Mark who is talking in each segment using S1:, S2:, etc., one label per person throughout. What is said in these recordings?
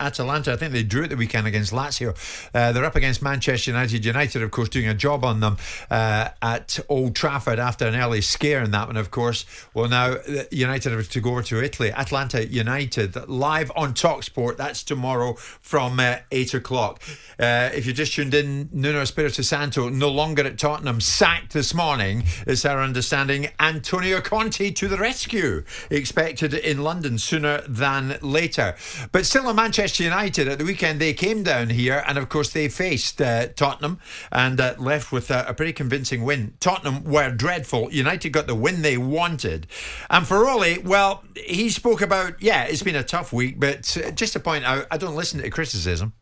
S1: Atalanta. I think they drew at the weekend against Lazio. They're up against Manchester United. United, of course, doing a job on them at Old Trafford after an early scare in that one, of course. Well, now United have to go over to Italy. Atlanta United live on talkSPORT. That's tomorrow from 8 o'clock. If you just tuned in, Nuno Espirito Santo no longer at Tottenham, sacked this morning, is our understanding. Antonio Conte to the rescue, expected in London sooner than later. But still on Manchester United, at the weekend they came down here and of course they faced Tottenham and left with a pretty convincing win. Tottenham were dreadful. United got the win they wanted. And for Ole, well, he spoke about, it's been a tough week, but just to point out, I don't listen to criticism.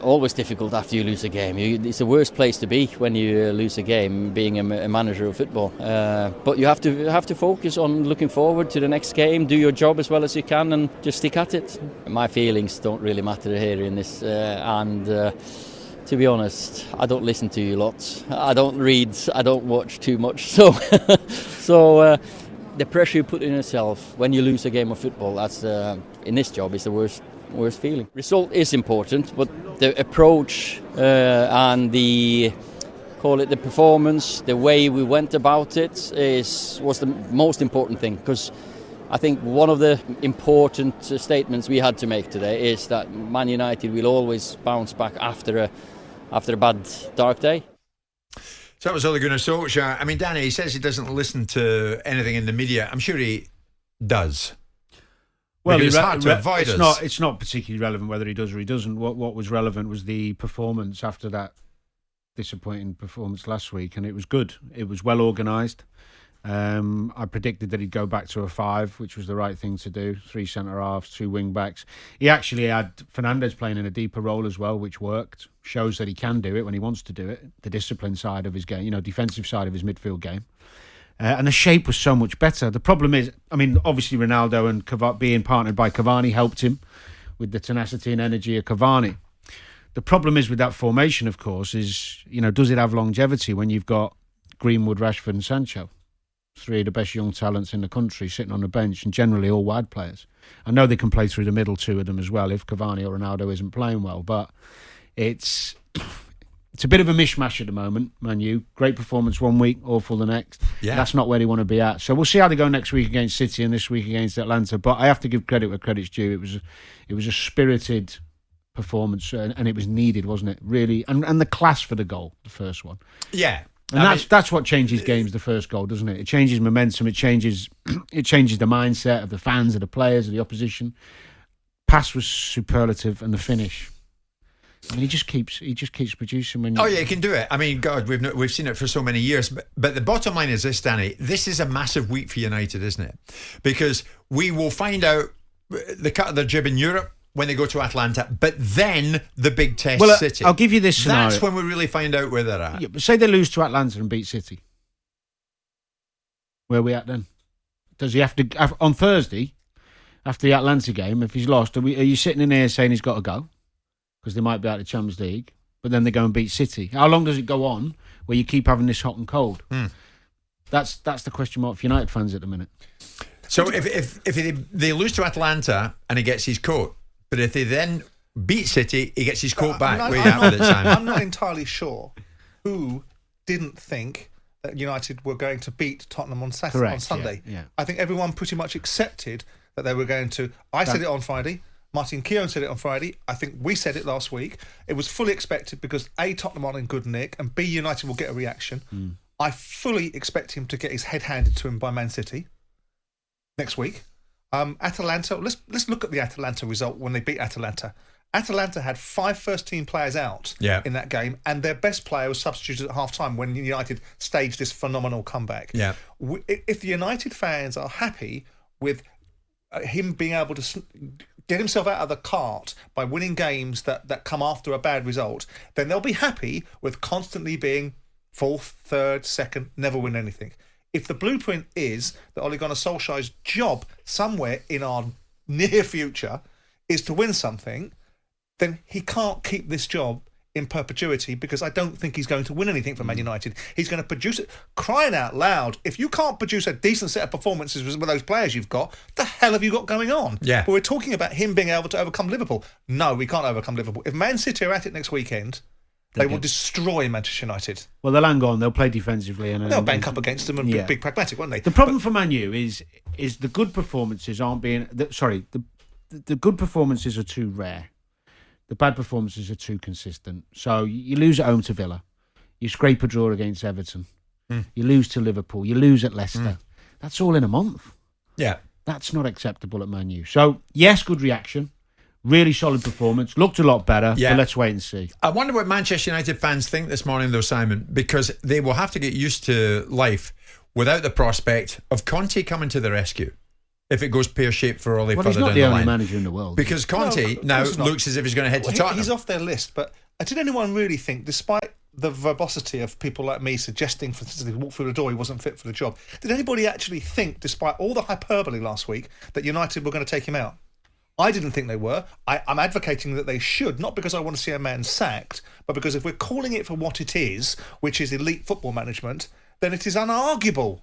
S2: Always difficult after you lose a game. It's the worst place to be when you lose a game, being a manager of football. But you have to focus on looking forward to the next game, do your job as well as you can, and just stick at it. My feelings don't really matter here in this, to be honest, I don't listen to you lots. I don't read. I don't watch too much. So the pressure you put on yourself when you lose a game of football, that's in this job is the worst feeling. Result is important, but the approach and the performance, the way we went about it was the most important thing. Because I think one of the important statements we had to make today is that Man United will always bounce back after a bad dark day.
S1: So that was Ole Gunnar Solskjær. I mean, Danny, he says he doesn't listen to anything in the media. I'm sure he does.
S3: Well,
S1: it's hard to avoid us.
S3: It's not particularly relevant whether he does or he doesn't. What was relevant was the performance after that disappointing performance last week, and it was good. It was well organised. I predicted that he'd go back to a 5, which was the right thing to do. 3 centre-halves, 2 wing-backs. He actually had Fernandes playing in a deeper role as well, which worked. Shows that he can do it when he wants to do it. The discipline side of his game, defensive side of his midfield game. And the shape was so much better. The problem is, obviously Ronaldo and being partnered by Cavani helped him with the tenacity and energy of Cavani. The problem is with that formation, of course, is, does it have longevity when you've got Greenwood, Rashford and Sancho? 3 of the best young talents in the country sitting on the bench, and generally all wide players. I know they can play through the middle, 2 of them as well, if Cavani or Ronaldo isn't playing well, but it's a bit of a mishmash at the moment, Man U. Great performance one week, awful the next. Yeah. That's not where they want to be at. So we'll see how they go next week against City and this week against Atlanta. But I have to give credit where credit's due. It was a spirited performance, and it was needed, wasn't it? Really, and the class for the goal, the first one.
S1: Yeah.
S3: And that's what changes games, the first goal, doesn't it? It changes momentum, it changes the mindset of the fans, of the players, of the opposition. Pass was superlative, and the finish. He just keeps producing.
S1: He can do it. I mean, God, we've seen it for so many years. But the bottom line is this, Danny. This is a massive week for United, isn't it? Because we will find out the cut of their jib in Europe when they go to Atlanta, but then the big test, City.
S3: I'll give you this scenario.
S1: That's when we really find out where they're at.
S3: Yeah, but say they lose to Atlanta and beat City. Where are we at then? Does he have to on Thursday after the Atlanta game? If he's lost, are you sitting in here saying he's got to go? Because they might be out of the Champions League, but then they go and beat City. How long does it go on where you keep having this hot and cold? That's the question mark for United fans at the minute.
S1: So if they lose to Atlanta and he gets his coat, but if they then beat City, he gets his coat back.
S4: I'm not entirely sure who didn't think that United were going to beat Tottenham on Sunday.
S3: Yeah.
S4: I think everyone pretty much accepted that they were going to. I said it on Friday. Martin Keown said it on Friday. I think we said it last week. It was fully expected because A, Tottenham are in good nick, and B, United will get a reaction. I fully expect him to get his head handed to him by Man City next week. Atalanta, let's look at the Atalanta result when they beat Atalanta. Atalanta had 5 first-team players out in that game, and their best player was substituted at half-time when United staged this phenomenal comeback.
S1: Yeah.
S4: If the United fans are happy with him being able to get himself out of the cart by winning games that come after a bad result, then they'll be happy with constantly being 4th, 3rd, 2nd, never win anything. If the blueprint is that Ole Gunnar Solskjær's job somewhere in our near future is to win something, then he can't keep this job in perpetuity because I don't think he's going to win anything for Man United. He's going to produce it. Crying out loud, if you can't produce a decent set of performances with those players you've got, the hell have you got going on?
S1: Yeah.
S4: But we're talking about him being able to overcome Liverpool. No, we can't overcome Liverpool. If Man City are at it next weekend, they will destroy Manchester United.
S3: Well, they'll hang on. They'll play defensively. And
S4: They'll bank up against them and be big pragmatic, won't they?
S3: The problem for Man U is the good performances aren't being... The good performances are too rare. The bad performances are too consistent. So you lose at home to Villa. You scrape a draw against Everton. You lose to Liverpool. You lose at Leicester. That's all in a month.
S1: Yeah.
S3: That's not acceptable at Man U. So, yes, good reaction. Really solid performance. Looked a lot better.
S1: Yeah.
S3: But let's wait and see.
S1: I wonder what Manchester United fans think this morning, though, Simon, because they will have to get used to life without the prospect of Conte coming to the rescue if it goes pear-shaped for Ole further down the line.
S3: He's not the only manager in the world.
S1: Because Conte now looks as if he's going to head to Tottenham.
S4: He's off their list, but did anyone really think, despite the verbosity of people like me suggesting for instance, he walked through the door, he wasn't fit for the job, did anybody actually think, despite all the hyperbole last week, that United were going to take him out? I didn't think they were. I'm advocating that they should, not because I want to see a man sacked, but because if we're calling it for what it is, which is elite football management, then it is unarguable.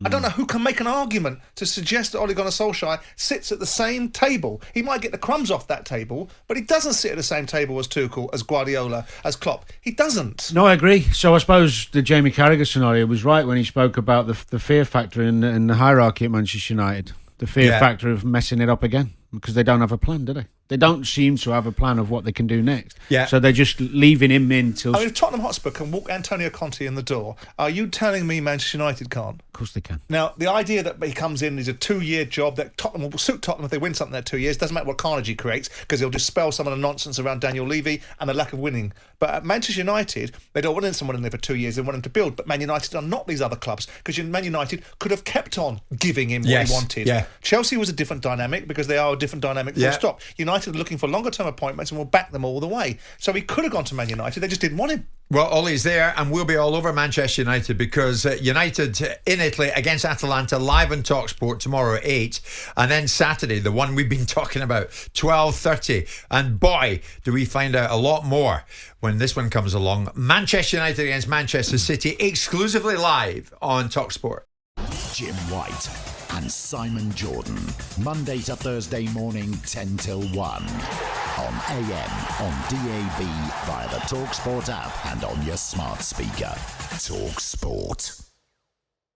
S4: I don't know who can make an argument to suggest that Ole Gunnar Solskjær sits at the same table. He might get the crumbs off that table, but he doesn't sit at the same table as Tuchel, as Guardiola, as Klopp. He doesn't.
S3: No, I agree. So I suppose the Jamie Carragher scenario was right when he spoke about the fear factor in the hierarchy at Manchester United. The fear factor of messing it up again because they don't have a plan, do they? They don't seem to have a plan of what they can do next.
S1: Yeah.
S3: So they're just leaving him in till...
S4: I mean, if Tottenham Hotspur can walk Antonio Conte in the door, are you telling me Manchester United can't?
S3: Of course they can.
S4: Now, the idea that he comes in is a 2-year job, that Tottenham will suit Tottenham if they win something in that 2 years, doesn't matter what carnage he creates, because he'll dispel some of the nonsense around Daniel Levy and the lack of winning. But at Manchester United, they don't want someone in there for 2 years, they want him to build. But Man United are not these other clubs, because Man United could have kept on giving him what he wanted.
S1: Yeah.
S4: Chelsea was a different dynamic, because they are a different dynamic full stop. United are looking for longer-term appointments and will back them all the way. So he could have gone to Man United, they just didn't want him.
S1: Well, Ollie's there and we'll be all over Manchester United because United in Italy against Atalanta live on talkSPORT tomorrow at 8, and then Saturday, the one we've been talking about, 12:30. And boy, do we find out a lot more when this one comes along. Manchester United against Manchester City, exclusively live on talkSPORT.
S5: Jim White and Simon Jordan, Monday to Thursday morning 10 till 1 on AM, on DAB, via the talkSPORT app and on your smart speaker. talkSPORT.